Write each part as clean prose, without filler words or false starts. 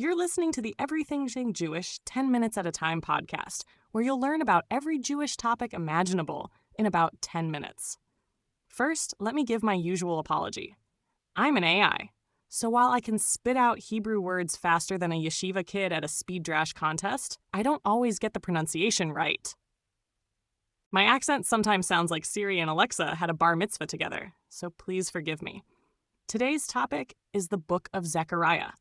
You're listening to the Everything Jewish 10 Minutes at a Time podcast, where you'll learn about every Jewish topic imaginable in about 10 minutes. First, let me give my usual apology. I'm an AI, so while I can spit out Hebrew words faster than a yeshiva kid at a speed drash contest, I don't always get the pronunciation right. My accent sometimes sounds like Siri and Alexa had a bar mitzvah together, so please forgive me. Today's topic is the Book of Zechariah.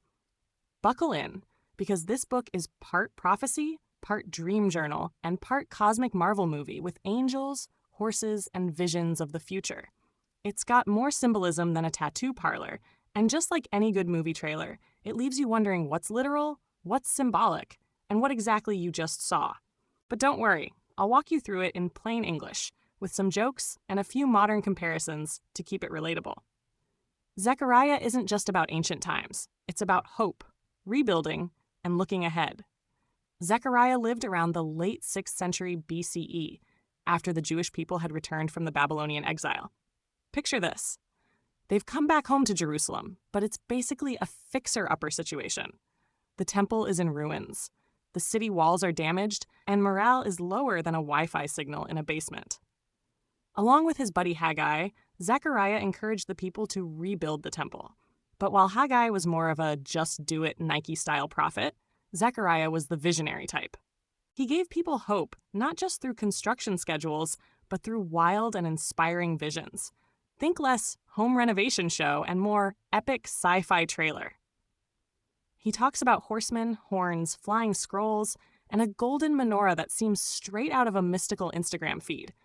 Buckle in, because this book is part prophecy, part dream journal, and part cosmic Marvel movie with angels, horses, and visions of the future. It's got more symbolism than a tattoo parlor, and just like any good movie trailer, it leaves you wondering what's literal, what's symbolic, and what exactly you just saw. But don't worry, I'll walk you through it in plain English, with some jokes and a few modern comparisons to keep it relatable. Zechariah isn't just about ancient times, it's about hope, rebuilding, and looking ahead. Zechariah lived around the late 6th century BCE, after the Jewish people had returned from the Babylonian exile. Picture this. They've come back home to Jerusalem, but it's basically a fixer-upper situation. The temple is in ruins. The city walls are damaged, and morale is lower than a Wi-Fi signal in a basement. Along with his buddy Haggai, Zechariah encouraged the people to rebuild the temple. But while Haggai was more of a just-do-it Nike-style prophet, Zechariah was the visionary type. He gave people hope, not just through construction schedules, but through wild and inspiring visions. Think less home renovation show and more epic sci-fi trailer. He talks about horsemen, horns, flying scrolls, and a golden menorah that seems straight out of a mystical Instagram feed.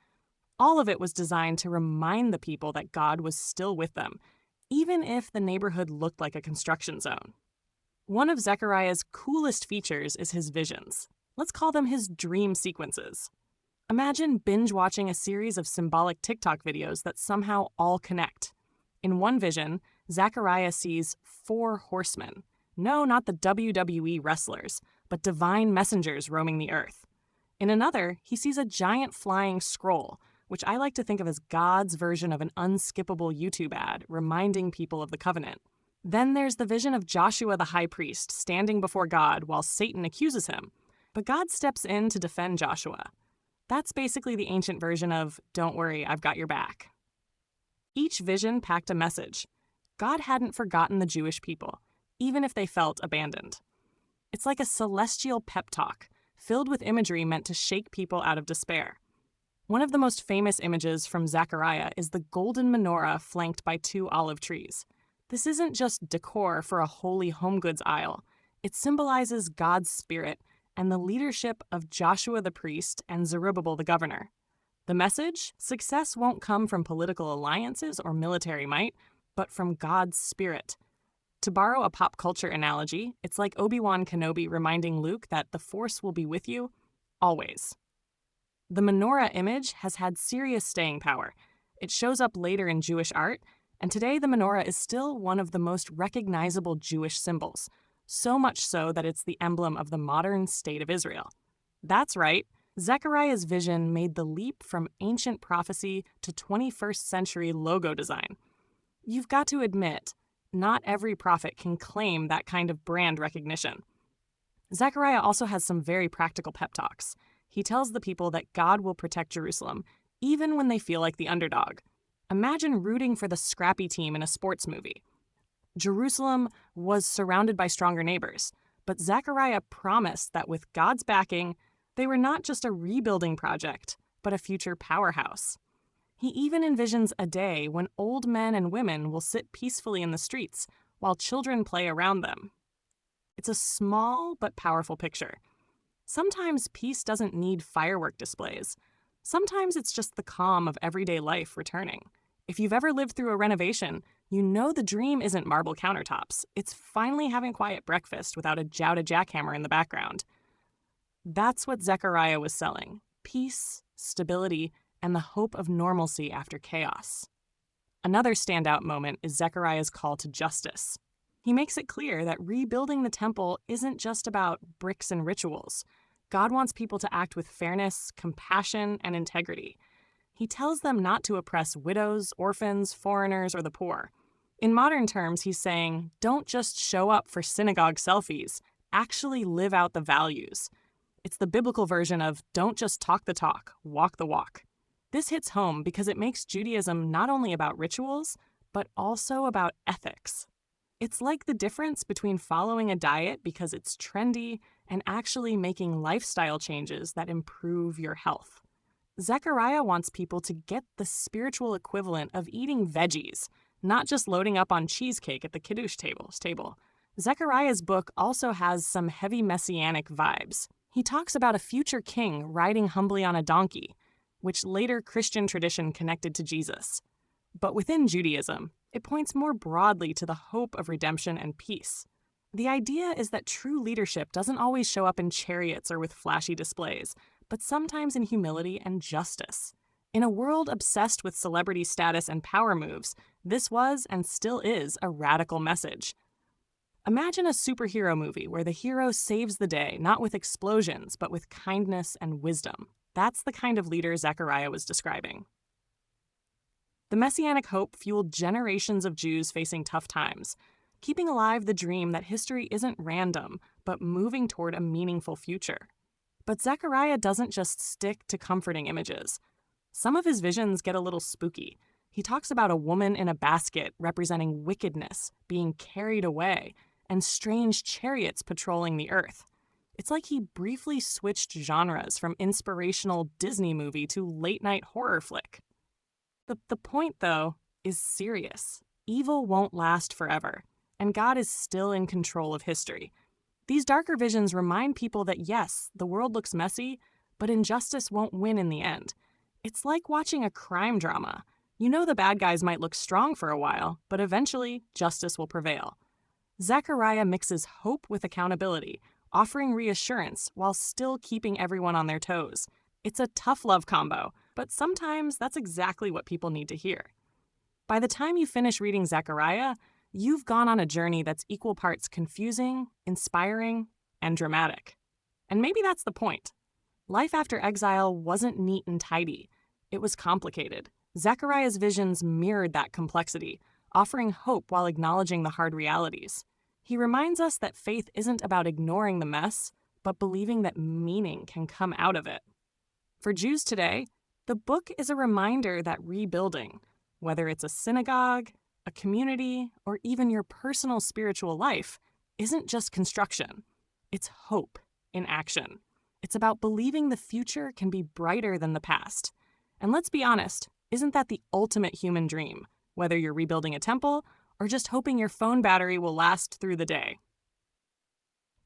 All of it was designed to remind the people that God was still with them, even if the neighborhood looked like a construction zone. One of Zechariah's coolest features is his visions. Let's call them his dream sequences. Imagine binge-watching a series of symbolic TikTok videos that somehow all connect. In one vision, Zechariah sees 4 horsemen. No, not the WWE wrestlers, but divine messengers roaming the earth. In another, he sees a giant flying scroll, which I like to think of as God's version of an unskippable YouTube ad, reminding people of the covenant. Then there's the vision of Joshua the high priest standing before God while Satan accuses him, but God steps in to defend Joshua. That's basically the ancient version of, "Don't worry, I've got your back." Each vision packed a message. God hadn't forgotten the Jewish people, even if they felt abandoned. It's like a celestial pep talk, filled with imagery meant to shake people out of despair. One of the most famous images from Zechariah is the golden menorah flanked by 2 olive trees. This isn't just decor for a holy home goods aisle. It symbolizes God's spirit and the leadership of Joshua the priest and Zerubbabel the governor. The message? Success won't come from political alliances or military might, but from God's spirit. To borrow a pop culture analogy, it's like Obi-Wan Kenobi reminding Luke that the Force will be with you, always. The menorah image has had serious staying power. It shows up later in Jewish art, and today the menorah is still one of the most recognizable Jewish symbols, so much so that it's the emblem of the modern state of Israel. That's right, Zechariah's vision made the leap from ancient prophecy to 21st century logo design. You've got to admit, not every prophet can claim that kind of brand recognition. Zechariah also has some very practical pep talks. He tells the people that God will protect Jerusalem, even when they feel like the underdog. Imagine rooting for the scrappy team in a sports movie. Jerusalem was surrounded by stronger neighbors, but Zechariah promised that with God's backing, they were not just a rebuilding project, but a future powerhouse. He even envisions a day when old men and women will sit peacefully in the streets while children play around them. It's a small but powerful picture. Sometimes peace doesn't need firework displays. Sometimes it's just the calm of everyday life returning. If you've ever lived through a renovation, you know the dream isn't marble countertops. It's finally having quiet breakfast without a Jowda jackhammer in the background. That's what Zechariah was selling: peace, stability, and the hope of normalcy after chaos. Another standout moment is Zechariah's call to justice. He makes it clear that rebuilding the temple isn't just about bricks and rituals. God wants people to act with fairness, compassion, and integrity. He tells them not to oppress widows, orphans, foreigners, or the poor. In modern terms, he's saying, don't just show up for synagogue selfies, actually live out the values. It's the biblical version of don't just talk the talk, walk the walk. This hits home because it makes Judaism not only about rituals, but also about ethics. It's like the difference between following a diet because it's trendy and actually making lifestyle changes that improve your health. Zechariah wants people to get the spiritual equivalent of eating veggies, not just loading up on cheesecake at the Kiddush table. Zechariah's book also has some heavy messianic vibes. He talks about a future king riding humbly on a donkey, which later Christian tradition connected to Jesus. But within Judaism, it points more broadly to the hope of redemption and peace. The idea is that true leadership doesn't always show up in chariots or with flashy displays, but sometimes in humility and justice. In a world obsessed with celebrity status and power moves, this was and still is a radical message. Imagine a superhero movie where the hero saves the day, not with explosions, but with kindness and wisdom. That's the kind of leader Zechariah was describing. The messianic hope fueled generations of Jews facing tough times, keeping alive the dream that history isn't random, but moving toward a meaningful future. But Zechariah doesn't just stick to comforting images. Some of his visions get a little spooky. He talks about a woman in a basket representing wickedness being carried away, and strange chariots patrolling the earth. It's like he briefly switched genres from inspirational Disney movie to late-night horror flick. The point, though, is serious. Evil won't last forever, and God is still in control of history. These darker visions remind people that yes, the world looks messy, but injustice won't win in the end. It's like watching a crime drama. You know the bad guys might look strong for a while, but eventually justice will prevail. Zechariah mixes hope with accountability, offering reassurance while still keeping everyone on their toes. It's a tough love combo, but sometimes that's exactly what people need to hear. By the time you finish reading Zechariah, you've gone on a journey that's equal parts confusing, inspiring, and dramatic. And maybe that's the point. Life after exile wasn't neat and tidy. It was complicated. Zechariah's visions mirrored that complexity, offering hope while acknowledging the hard realities. He reminds us that faith isn't about ignoring the mess, but believing that meaning can come out of it. For Jews today, the book is a reminder that rebuilding, whether it's a synagogue, a community, or even your personal spiritual life, isn't just construction. It's hope in action. It's about believing the future can be brighter than the past. And let's be honest, isn't that the ultimate human dream, whether you're rebuilding a temple or just hoping your phone battery will last through the day?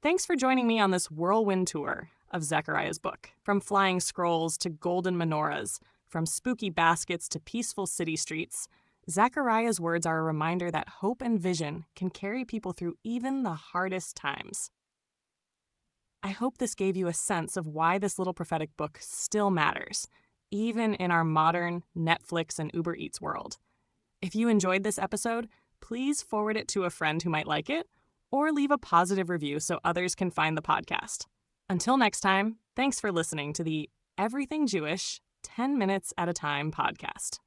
Thanks for joining me on this whirlwind tour of Zechariah's book. From flying scrolls to golden menorahs, from spooky baskets to peaceful city streets, Zechariah's words are a reminder that hope and vision can carry people through even the hardest times. I hope this gave you a sense of why this little prophetic book still matters, even in our modern Netflix and Uber Eats world. If you enjoyed this episode, please forward it to a friend who might like it, or leave a positive review so others can find the podcast. Until next time, thanks for listening to the Everything Jewish 10 Minutes at a Time podcast.